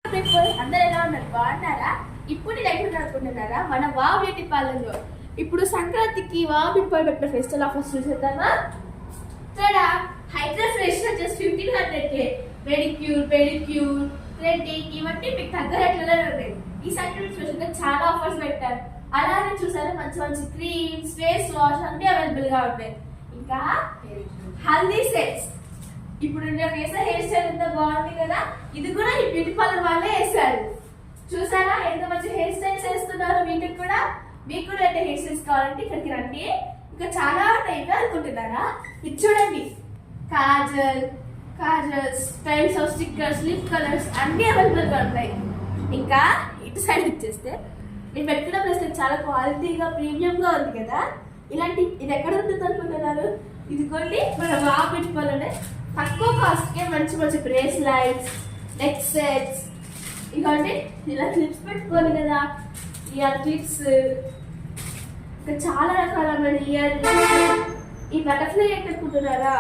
అందరు ఎలా ఉన్నారు? బాగున్నారా? ఇప్పుడు నేను ఎక్కడ అనుకుంటున్నారా? మన వావ్ బ్యూటీ పార్లర్లో ఇప్పుడు సంక్రాంతికి వావ్ బ్యూటీ పార్లర్ పెట్టిన ఫెస్టివల్ ఆఫర్స్ చూసేద్దామా? Hydra fresh just 1500 manicure pedicure threading ఇవన్నీ మీకు తగ్గ రేట్లలో ఉన్నాయి. ఈ సంక్రాంతి స్పెషల్ గా చాలా ఆఫర్స్ పెట్టారు. అలానే చూసారు మంచి మంచి క్రీమ్స్ ఫేస్ వాష్ అన్ని అవైలబుల్ గా ఉంటాయి. ఇంకా హల్దీ సెట్స్ ఇప్పుడు నేను వేసే హెయిర్ స్టైల్ ఎంత బాగుంది కదా, ఇది కూడా ఈ బ్యూటీ పార్లర్ వాళ్ళే వేసారు. చూసారా ఎంత మంచి హెయిర్ స్టైల్స్ వేస్తున్నారు. వీటికి కూడా మీకు కూడా అంటే హెయిర్ స్టైల్స్ కావాలంటే ఇక్కడికి రండి. ఇంకా చాలా ఉంటాయి అనుకుంటున్నారా? ఇది చూడండి, Kajal styles of stickers lip colours అన్ని అవైలబుల్ గా ఉంటాయి. ఇంకా ఇటు సైడ్ ఇచ్చేస్తే నేను పెట్టుకున్న ప్లేస్ చాలా క్వాలిటీగా ప్రీమియం గా ఉంది కదా. ఇది ఎక్కడ ఉంటుంది అనుకుంటున్నారు? ఇది కొన్ని మన వావ్ బ్యూటీ పార్లర్లోనే తక్కువ కాస్ట్ కే మంచి మంచి బ్రేస్లైట్స్ నెక్ సెట్స్ ఇవ్వండి. ఇలా క్లిప్స్ పెట్టుకోవాలి కదా, ఇయర్ క్లిప్స్, ఇంకా చాలా రకాలమైన ఇయర్ ఈ బటర్ఫ్లై పెట్టుకుంటున్నారా?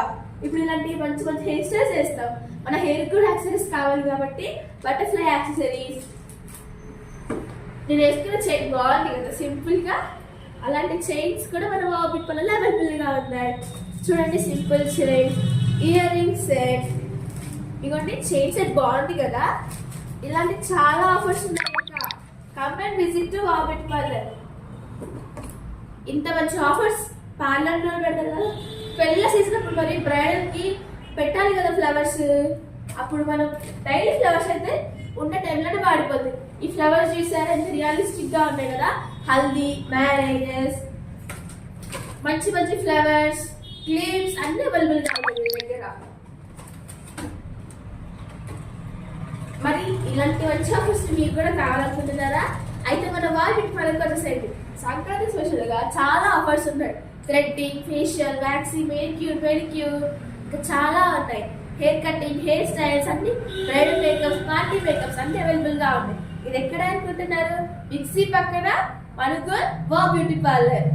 ఇప్పుడు ఇలాంటి మంచి మంచి హెయిర్ స్టైల్స్ వేస్తాం. మన హెయిర్ కూడా యాక్సెసరీస్ కావాలి కాబట్టి బటర్ఫ్లై యాక్సెసరీస్. నేను వేసుకున్న చైన్ బాగుంది కదా సింపుల్ గా, అలాంటి చైన్స్ కూడా మన వావ్ బ్యూటీ పార్లర్లో అవైలబుల్ గా ఉన్నాయి. చూడండి simple chain, ear ring set, ఇదిగోండి చైన్ సెట్ బాగుంది కదా. ఇలాంటి చాలా ఆఫర్స్ ఉన్నాయి. ఇంకా company visit to wow beauty parlour. ఇంత మంచి ఆఫర్స్ పార్లర్లో పెడతారు కదా. పెళ్ళ సీజన్ అప్పుడు మరి బ్రైడల్ కి పెట్టాలి కదా ఫ్లవర్స్. అప్పుడు మనం డైలీ ఫ్లవర్స్ అయితే ఉన్న టైంలోనే వాడిపోతుంది. ఈ ఫ్లవర్స్ చూసారా ఎంత రియలిస్టిక్ గా ఉన్నాయి కదా. హల్దీ మ్యారేజెస్ మంచి మంచి ఫ్లవర్స్ క్లిప్స్ అన్ని అవైలబుల్ గా ఉన్నాయి దగ్గర. మరి ఇలాంటి మంచి ఆఫర్స్ మీకు కూడా కావాలనుకుంటున్నారా? అయితే మన వావ్ బ్యూటీ పార్లర్ వచ్చేసరికి సంక్రాంతి స్పెషల్ గా చాలా ఆఫర్స్ ఉన్నాయి. Threading facial waxing Medicure pedicure ఇంకా చాలా ఉన్నాయి. హెయిర్ కటింగ్ హెయిర్ స్టైల్స్ అన్ని బ్రైడల్ మేకప్స్ పార్టీ మేకప్స్ అన్ని అవైలబుల్ గా ఉన్నాయి. ఇది ఎక్కడ అనుకుంటున్నారు? మిక్సీ పక్కన మనకు వావ్ బ్యూటీ పార్లర్.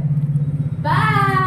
బాయ్.